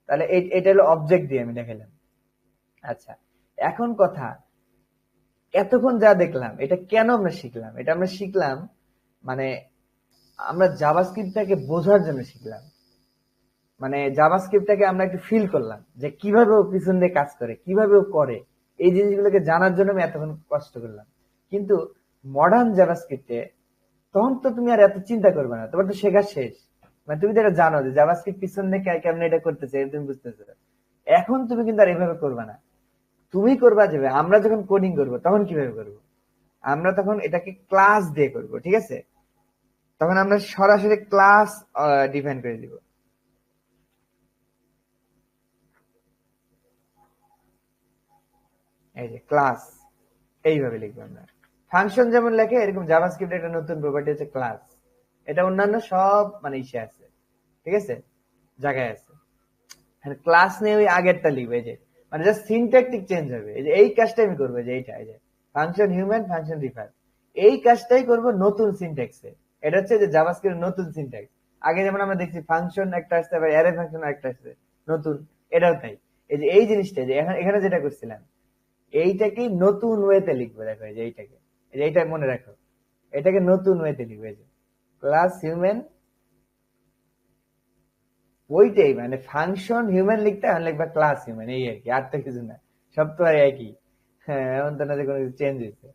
তাহলে এটা হলো অবজেক্ট দিয়ে আমি দেখালাম। আচ্ছা, এখন কথা, এতক্ষণ যা দেখলাম এটা কেন আমরা শিখলাম? এটা আমরা শিখলাম মানে আমরা জাভাস্ক্রিপ্টটাকে বোঝার জন্য শিখলাম। মানে জাভাস্ক্রিপ্টটাকে আমরা একটু ফিল করলাম যে কিভাবে ও পিছন দিয়ে কাজ করে, কিভাবে ও করে, এই জিনিসগুলোকে জানার জন্য আমি এতক্ষণ কষ্ট করলাম। কিন্তু মডার্ন জাভাস্ক্রিপ্টে তখন তো তুমি আর এত চিন্তা করবে না, তোমার তো শেখা শেষ। মানে তুমি তো এটা জানো যে জাভাস্ক্রিপ্ট পিছন দিয়ে কেমন এটা করতেছে, তুমি বুঝতেছো। এখন তুমি কিন্তু আর এভাবে করবে না, তুমি করবা যাবে। আমরা যখন কোডিং করবো তখন কিভাবে করবো? আমরা তখন এটাকে ক্লাস দিয়ে করব, ঠিক আছে? তখন আমরা সরাসরি ক্লাস ডিফাইন করে দিব। এই যে ক্লাস, এইভাবে লিখবো আমরা। ফাংশন যেমন লেখে এরকম জাভাস্ক্রিপ্ট একটা নতুন প্রপার্টি হচ্ছে ক্লাস। এটা অন্যান্য সব মানে ইসে আছে, ঠিক আছে, জায়গায় আছে। ক্লাস নিয়ে ওই আগেরটা লিখবে যে মানে জাস্ট সিনট্যাকটিক চেঞ্জ হবে। এই যে এই কাজটাই আমি করবো, যে এইটা, এই যে ফাংশন হিউম্যান, ফাংশন রিফার, এই কাজটাই করব নতুন সিনট্যাক্সে। এটা হচ্ছে যে জাভাস্ক্রিপ্টের নতুন সিনট্যাক্স। আগে যেমন আমরা দেখছি ফাংশন একটা আসছে, আবার অ্যারে ফাংশন একটা আসছে নতুন, এটাও তাই। এই যে এই জিনিসটা যে এখানে যেটা করছিলাম, এইটাকে নতুন ওয়েতে লিখবো। দেখো এই যে এইটাকে, এই যে এইটা মনে রাখো, এটাকে নতুন ওয়েতে লিখবো। এই যে ক্লাস হিউম্যান, ওইটাই মানে ফাংশন হিউম্যান লিখতে হয়, লিখবা ক্লাস হিউম্যান, এই আর কি, আর তো কিছু না। সব তো আর একই। হ্যাঁ, এমন তো না যে কোনো কিছু চেঞ্জ হয়েছে।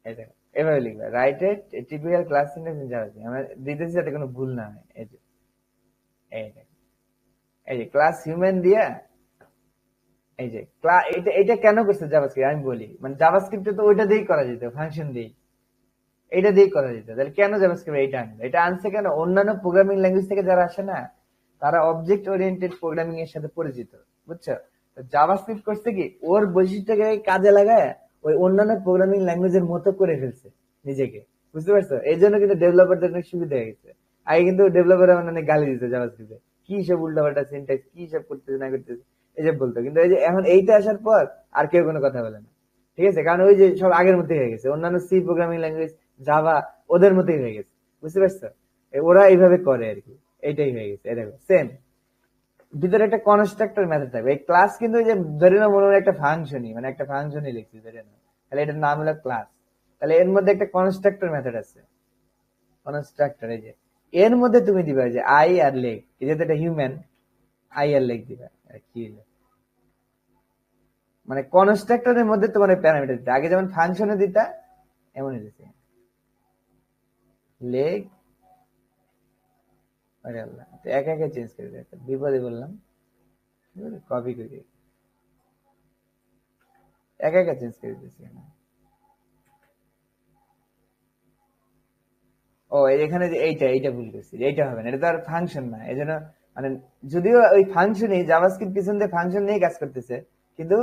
এই দেখো, এভাবে লিখবা, right at typical class syntax in JavaScript. আমরা দিতেছি যাতে কোনো ভুল না হয়। এই যে এই দেখো, এই যে ক্লাস হিউম্যান দিয়া, এই যে এটা এটা কেন করছে জাভাস্ক্রিপ্ট আমি বলি। মানে জাভাস্ক্রিপ্টে তো ওইটা দিয়েই করা যেত, ফাংশন দিয়ে, এটা দিয়েই করা যেত। তাহলে কেন জাভাস্ক্রিপ্ট এটা আনলো? এটা আনছে কেন, অন্যান্য প্রোগ্রামিং ল্যাঙ্গুয়েজ থেকে যারা আসে না, তারা অবজেক্ট ওরিয়েন্টেড প্রোগ্রামিং এর সাথে পরিচিত, বুঝছো? তো জাভাস্ক্রিপ্ট করছে কি, ওর বৈশিষ্ট্যকে কাজে লাগায় ওই অন্যান্য প্রোগ্রামিং ল্যাঙ্গুয়েজের মতো করে ফেলছে নিজেকে, বুঝতে পারছো? এই জন্য কিন্তু ডেভেলপারদের অনেক সুবিধা হয়ে গেছে। আগে কিন্তু ডেভেলপার অনেক গালি দিত জাভাস্ক্রিপ্টে, কি সব উল্টাপাল্টা সিনট্যাক্স, কি সব করতেছে না করতেছে, এই যে বলতো। কিন্তু এই যে এখন এইটা আসার পর আর কেউ কোনো কথা বলে না, ঠিক আছে? কারণ ওই যে সব আগের মধ্যে হয়ে গেছে, অন্যান্য সি প্রোগ্রামিং ল্যাঙ্গুয়েজ, জাভা, ওদের মতোই হয়ে গেছে, বুঝতে পারছো? ওরা এইভাবে করে আর কি, এইটাই হয়ে গেছে। দেখো সেম, ভিতরে একটা কনস্ট্রাক্টর মেথড থাকবে। এই ক্লাস কিন্তু যে ধরে নাও মনে হয় একটা ফাংশনই, মানে একটা ফাংশনই লিখছি ধরে নাও, তাহলে এটার নাম হলো ক্লাস। তাহলে এর মধ্যে একটা কনস্ট্রাক্টর মেথড আছে, কনস্ট্রাক্টর। এই যে এর মধ্যে তুমি দিবা যে আই আর লেগ, এই যে এটা হিউম্যান, আই আর লেগ দিবা। আর কি হলো, মানে কনস্ট্রাক্টরের মধ্যে তোমার প্যারামিটার দিতে, আগে যেমন ফাংশনে দিতা এমনই দিতে। লেগ, আরে আল্লাহ, তো একা একা চেঞ্জ করে দিতে, বিপদে বললাম। কপি করে একা একা চেঞ্জ করে দিতেছি। ও এখানে যে এইটা এইটা ভুল করছি, এইটা হবে না, এটা তো আর ফাংশন না, এই জন্য মানে যদিও ওই ফাংশনই জাভাস্ক্রিপ্ট পিছন দিয়ে ফাংশন নিয়ে কাজ করতেছে, কিন্তু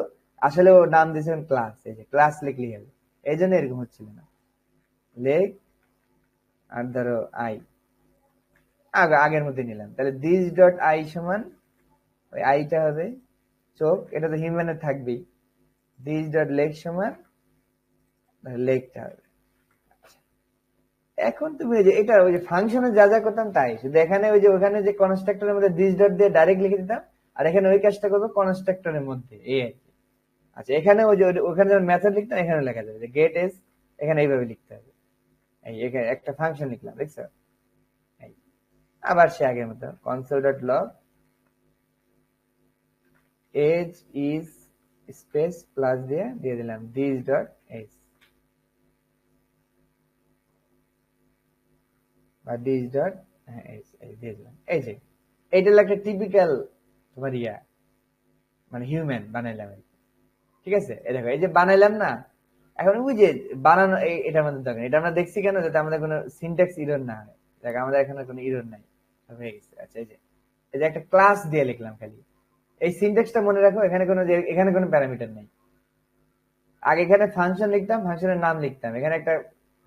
আসলে ও নাম দিয়েছেন ক্লাস। এই যে ক্লাস লিখলেই হবে, এই জন্য এরকম হচ্ছিল না। লেখ, আর ধরো আই, আগের মধ্যে নিলাম, তাহলে দিস ডট আই সমান, ওই আইটা হবে চোখ, এটা তো হিউম্যানের থাকবেই। দিস ডট লেগ সমান লেগটা হবে। এখন তুমি ওই যে এটা ওই যে ফাংশনে যা যা করতাম তাই, শুধু এখানে ওই যে ওখানে যে কনস্ট্রাক্টরের মধ্যে দিস ডট দিয়ে ডাইরেক্ট লিখে দিতাম, আর এখানে ওই কাজটা করবো কনস্ট্রাক্টরের মধ্যে, এই আর কি। আচ্ছা, এখানে ওই যে ওখানে যেমন মেথড লিখতাম, এখানে লেখা যাবে যে গেট এস, এখানে এইভাবে লিখতে হবে। এই এখানে একটা ফাংশন লিখলাম, দেখছো? এই আবার সে আগের মতো console dot log as is space plus দিয়ে দিয়ে দিলাম দিস ডট এস বা দিস ডট এস, এই দিয়ে দিলাম। এই যে এইটা হলো একটা টিপিক্যাল তোমার ইয়া, মানে হিউম্যান বানাইলাম আর কি। ঠিক আছে, এই দেখো এই যে বানাইলাম না, এখন ওই যে বানানো এটা আমাদের দরকার, এটা আমরা দেখছি কেন, যাতে আমাদের কোনো সিনট্যাক্স ইরর না হয়। দেখ আমাদের এখানে কোনো ইরর নাই, সব হয়ে গেছে। আচ্ছা, এই যে একটা ক্লাস দিয়ে লিখলাম খালি, এই সিনট্যাক্সটা মনে রাখো, এখানে কোনো এখানে কোনো প্যারামিটার নেই। আগে এখানে ফাংশন লিখতাম, ফাংশনের নাম লিখতাম, এখানে একটা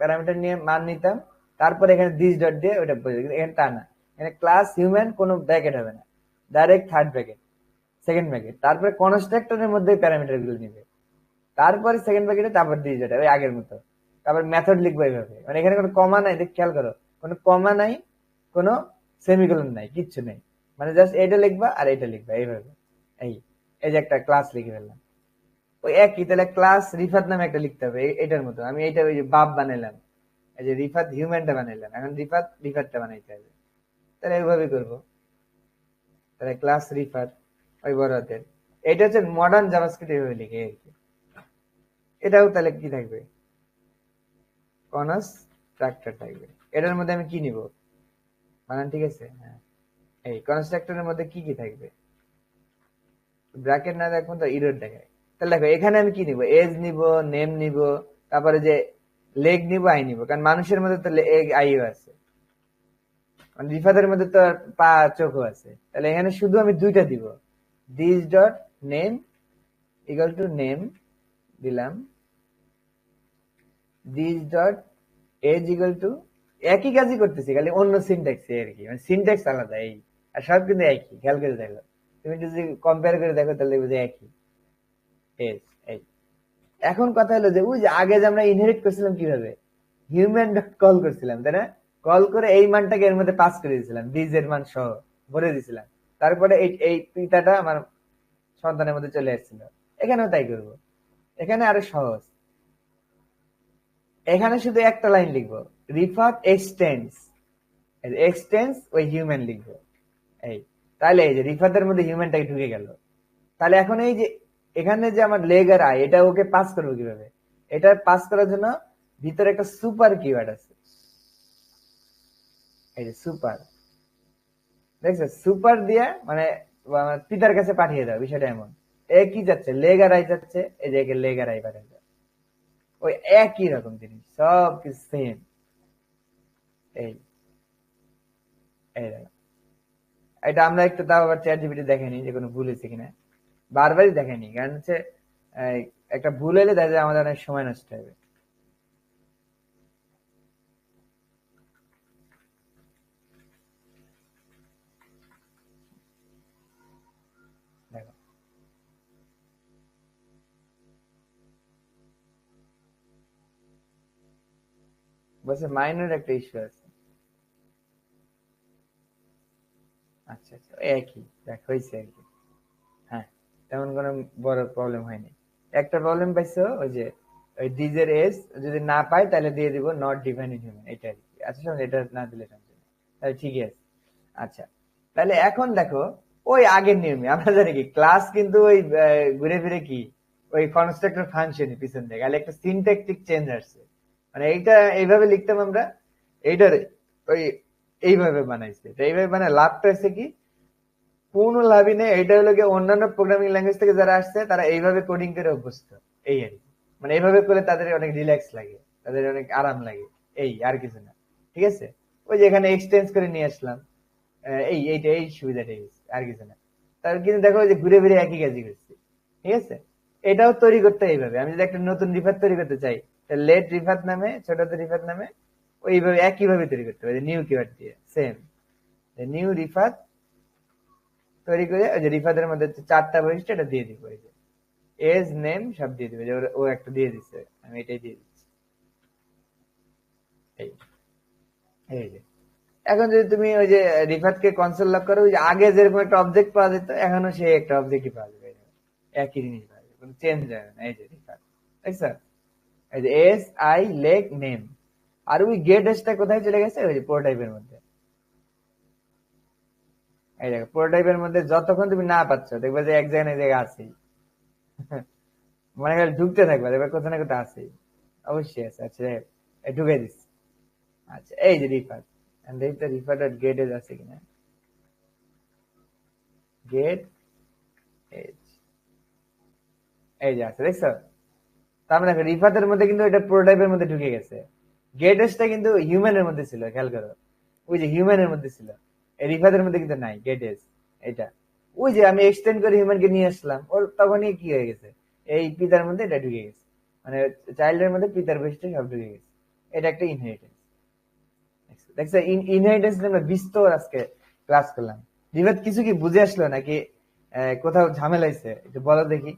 প্যারামিটার নিয়ে মান নিতাম, তারপর এখানে দিস ডট দিয়ে ওটা বলে, এখানে তা না। এখানে ক্লাস হিউম্যান কোনো ব্র্যাকেট হবে না, direct third bracket, second bracket, তারপরে কনস্ট্রাক্টরের মধ্যে প্যারামিটার গুলো নিবে, তারপরে সেকেন্ড ব্র্যাকেটে তারপর দিয়ে যেটা ওই আগের মতো, তারপর মেথড লিখবো এইভাবে। মানে এখানে কোনো কমা নাই, দেখ খেয়াল করো, কোনো কমা নাই, কোনো সেমিকোলন নাই, কিচ্ছু নেই, মানে জাস্ট এটা লিখবা আর এটা লিখবা এইভাবে। এই এই যে একটা ক্লাস লিখে ফেললাম, ওই একই, তাহলে ক্লাস রিফাত নামে একটা লিখতে হবে এটার মতো। আমি এইটা ওই যে বাপ বানাইলাম, এই যে রিফাত হিউম্যানটা বানাইলাম, এখন রিফাতটা বানাইতে হবে, তাহলে এইভাবে করবো। তাহলে ক্লাস রিফাত ওই বড় হাতের, এটা হচ্ছে মডার্ন জাভাস্ক্রিপ্ট এইভাবে লিখে আর কি। এটাও তাহলে কি থাকবে, কনস্ট্রাক্টর থাকবে। এটার মধ্যে আমি কি নিব, বানান ঠিক আছে? হ্যাঁ, এই কনস্ট্রাক্টরের মধ্যে কি কি থাকবে, ব্র্যাকেট না দেখুন তো ইরর দেখায়। তাহলে দেখো এখানে আমি কি নিব, এজ নিব, নেম নিব, তারপরে যে লেগ নিব, আই নিব, কারণ মানুষের মধ্যে তো লেগ আইও আছে, মানে রিফাতের মধ্যে তো পা চোখও আছে। তাহলে এখানে শুধু আমি দুইটা দিব, this dot name equal to name দিলাম, this dot age equal to, একই কাজই করতেছি, খালি অন্য সিনট্যাক্স আর কি, মানে সিনট্যাক্স আলাদা। এই আর সব কিন্তু একই, খেয়াল করে দেখো, তুমি যদি কম্পেয়ার করে দেখো তাহলে দেখবে যে একই এজ। এই এখন কথা হলো যে ওই যে আগে যে আমরা ইনহেরিট করছিলাম কিভাবে, হিউম্যান ডট কল করছিলাম, তাই না? কল করে এই মানটাকে এর মধ্যে পাস করে দিয়েছিলাম, দিস এর মান সহ ভরে দিয়েছিলাম, তারপরে এই এই পিতাটা আমার সন্তানের মধ্যে চলে আসছিল। এখানেও তাই করব, এখানে আরো সহজ, এখানে শুধু একটা লাইন লিখবো, রিফাত এক্সটেন্স, এক্সটেন্স ওই হিউম্যান লিখবো। এই তাহলে এই যে রিফাতের মধ্যে হিউম্যানটাকে ঢুকে গেল। তাহলে এখন এই যে এখানে যে আমার লেগ আর আই, এটা ওকে পাস করবো কিভাবে, এটা পাস করার জন্য ভিতরে একটা সুপার কিওয়ার্ড আছে, এই যে সুপার, দেখছো? সুপার দিয়ে মানে পিতার কাছে পাঠিয়ে দাও, বিষয়টা এমন। এ কি যাচ্ছে, লেগ আর আই যাচ্ছে, এই যে লেগ আর আই পাঠিয়ে দাও, ওই একই রকম জিনিস, সব কিছু সেম। এই এই দেখো, এটা আমরা একটু তাও আবার চ্যাট জিপিটি দেখেনি যে কোনো ভুল হয়েছে কিনা, বারবারই দেখেনি, কারণ হচ্ছে একটা ভুল হলে দেখা যায় আমাদের অনেক সময় নষ্ট হবে। দেখো বলছে মাইনর একটা ইস্যু আছে। আচ্ছা আচ্ছা, একই দেখ হয়েছে আর কি। হ্যাঁ, তেমন কোনো বড় প্রবলেম হয়নি। একটা প্রবলেম পাইছো ওই যে ওই ডিজের এজ যদি না পাই তাহলে দিয়ে দিব নট ডিফাইন ইন হিউম্যান, এটা আর কি। আচ্ছা শোন, এটা না দিলে সমস্যা নেই, তাহলে ঠিকই আছে। আচ্ছা, তাহলে এখন দেখো ওই আগের নিয়মে আমরা জানি কি ক্লাস কিন্তু ওই ঘুরে ফিরে কি ওই কনস্ট্রাক্টর ফাংশন পিছন থেকে, খালি একটা সিনট্যাকটিক চেঞ্জ আসছে। মানে এইটা এইভাবে লিখতাম আমরা, এইটার ওই এইভাবে বানাইছে, তো এইভাবে মানে লাভটা হচ্ছে কি, কোন লাভই নেই। এটা হলো গিয়ে অন্যান্য প্রোগ্রামিং ল্যাঙ্গুয়েজ থেকে যারা আসছে তারা এইভাবে কোডিং করে অভ্যস্ত, এই আর কি। মানে এইভাবে করলে তাদের অনেক রিল্যাক্স লাগে, তাদের অনেক আরাম লাগে, এই আর কিছু না। ঠিক আছে, ওই যে এখানে এক্সটেন্স করে নিয়ে আসলাম, এই এইটা এই সুবিধাটাই হয়েছে, আর কিছু না। তার কিন্তু দেখো যে ঘুরে ফিরে একই কাজই করছি। ঠিক আছে, এটাও তৈরি করতে এইভাবে, আমি যদি একটা নতুন রিফাত তৈরি করতে চাই, লেট রিফাত নামে, ছোট রিফাত নামে ওইভাবে একইভাবে তৈরি করতে হবে, নিউ কিওয়ার্ড দিয়ে সেম, নিউ রিফাত তৈরি করে ওই যে রিফাতের মধ্যে চারটা বৈশিষ্ট্য এটা দিয়ে দিব, এই যে এজ নেম সব দিয়ে দিবে, যে ও একটা দিয়ে দিচ্ছে, আমি এটাই দিয়ে দিচ্ছি। এই এই যে এখন যদি তুমি ওই যে রিফাতকে কনসোল লক করো, ওই যে আগে যেরকম একটা অবজেক্ট পাওয়া যেত এখনো সে একটা অবজেক্টই পাওয়া যাবে, একই জিনিস পাওয়া যাবে, কোনো চেঞ্জ যাবে না। এই যে রিফাত, দেখছো? এই যে এস আই লেক নেম, আর ওই গেট এসটা কোথায় চলে গেছে, ওই যে প্রোটোটাইপের মধ্যে। এই দেখো প্রোটোটাইপের মধ্যে যতক্ষণ তুমি না পাচ্ছ দেখবে যে এক জায়গায় এক জায়গায় আছেই, মনে করে ঢুকতে থাকবে, দেখবে কোথাও না কোথাও আছেই, অবশ্যই আছে। আচ্ছা ঢুকে দিচ্ছি। আচ্ছা এই যে রিফাত, দেখতে রিফাত ডট গেট এজ আছে কিনা, গেট এজ, এই যে আছে, দেখছো? তার মানে দেখো রিফাতের মধ্যে কিন্তু এটা প্রোটোটাইপের মধ্যে ঢুকে গেছে, গেট এজটা কিন্তু হিউম্যানের মধ্যে ছিল, খেয়াল করো, ওই যে হিউম্যানের মধ্যে ছিল, এই রিফাতের মধ্যে কিন্তু নাই গেট এজ। এটা ওই যে আমি এক্সটেন্ড করে হিউম্যানকে নিয়ে আসলাম, ওর তখনই কি হয়ে গেছে, এই পিতার মধ্যে এটা ঢুকে গেছে, মানে চাইল্ডের মধ্যে পিতার বৈশিষ্ট্য সব ঢুকে গেছে। এটা একটা ইনহেরিটেন্স। দেখছো, ইনহেরিটেন্স আমরা বিস্তর আজকে ক্লাস করলাম। রিফাত কিছু কি বুঝে আসলো নাকি কোথাও ঝামেলা হয়েছে একটু বলো দেখি।